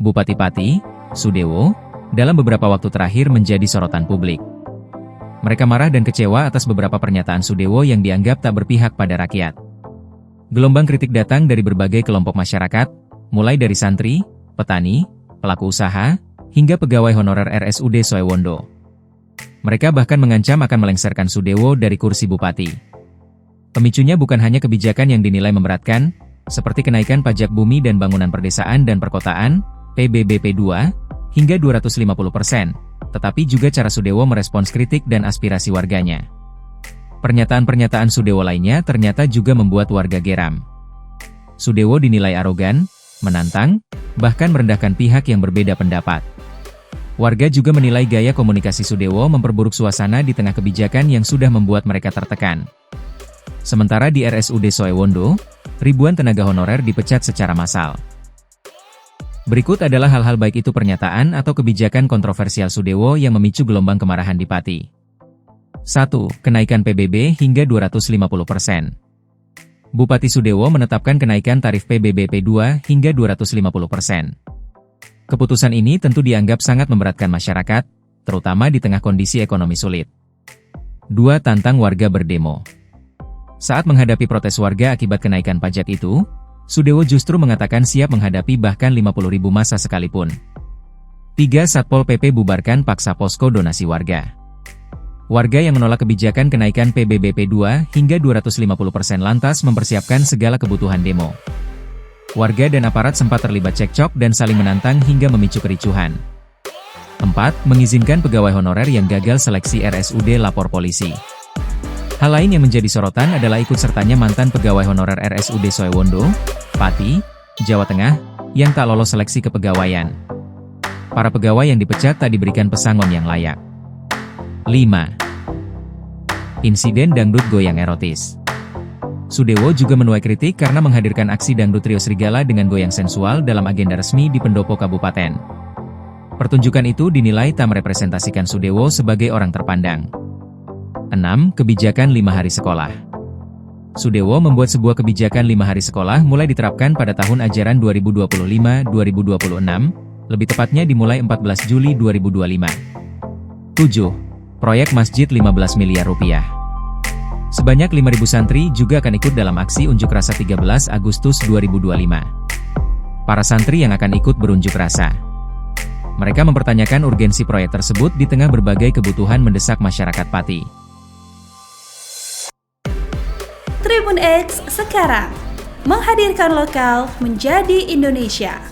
Bupati Pati, Sudewo, dalam beberapa waktu terakhir menjadi sorotan publik. Mereka marah dan kecewa atas beberapa pernyataan Sudewo yang dianggap tak berpihak pada rakyat. Gelombang kritik datang dari berbagai kelompok masyarakat, mulai dari santri, petani, pelaku usaha, hingga pegawai honorer RSUD Soewondo. Mereka bahkan mengancam akan melengsarkan Sudewo dari kursi bupati. Pemicunya bukan hanya kebijakan yang dinilai memberatkan, seperti kenaikan pajak bumi dan bangunan perdesaan dan perkotaan, PBBP 2, hingga 250%, tetapi juga cara Sudewo merespons kritik dan aspirasi warganya. Pernyataan-pernyataan Sudewo lainnya ternyata juga membuat warga geram. Sudewo dinilai arogan, menantang, bahkan merendahkan pihak yang berbeda pendapat. Warga juga menilai gaya komunikasi Sudewo memperburuk suasana di tengah kebijakan yang sudah membuat mereka tertekan. Sementara di RSUD Soewondo, ribuan tenaga honorer dipecat secara massal. Berikut adalah hal-hal baik itu pernyataan atau kebijakan kontroversial Sudewo yang memicu gelombang kemarahan di Pati. 1. Kenaikan PBB hingga 250%. Bupati Sudewo menetapkan kenaikan tarif PBBP 2 hingga 250%. Keputusan ini tentu dianggap sangat memberatkan masyarakat, terutama di tengah kondisi ekonomi sulit. 2. Tantang warga berdemo. Saat menghadapi protes warga akibat kenaikan pajak itu, Sudewo justru mengatakan siap menghadapi bahkan 50.000 massa sekalipun. 3. Satpol PP bubarkan paksa posko donasi warga. Warga yang menolak kebijakan kenaikan PBBP 2 hingga 250% lantas mempersiapkan segala kebutuhan demo. Warga dan aparat sempat terlibat cekcok dan saling menantang hingga memicu kericuhan. 4. Mengizinkan pegawai honorer yang gagal seleksi RSUD lapor polisi. Hal lain yang menjadi sorotan adalah ikut sertanya mantan pegawai honorer RSUD Soewondo, Pati, Jawa Tengah, yang tak lolos seleksi kepegawaian. Para pegawai yang dipecat tak diberikan pesangon yang layak. 5. Insiden dangdut goyang erotis. Sudewo juga menuai kritik karena menghadirkan aksi dangdut trio Serigala dengan goyang sensual dalam agenda resmi di pendopo kabupaten. Pertunjukan itu dinilai tak merepresentasikan Sudewo sebagai orang terpandang. 6. Kebijakan 5 hari sekolah. Sudewo membuat sebuah kebijakan 5 hari sekolah mulai diterapkan pada tahun ajaran 2025-2026, lebih tepatnya dimulai 14 Juli 2025. 7. Proyek masjid 15 miliar rupiah. Sebanyak 5.000 santri juga akan ikut dalam aksi unjuk rasa 13 Agustus 2025. Para santri yang akan ikut berunjuk rasa. Mereka mempertanyakan urgensi proyek tersebut di tengah berbagai kebutuhan mendesak masyarakat Pati. Tribun X sekarang menghadirkan lokal menjadi Indonesia.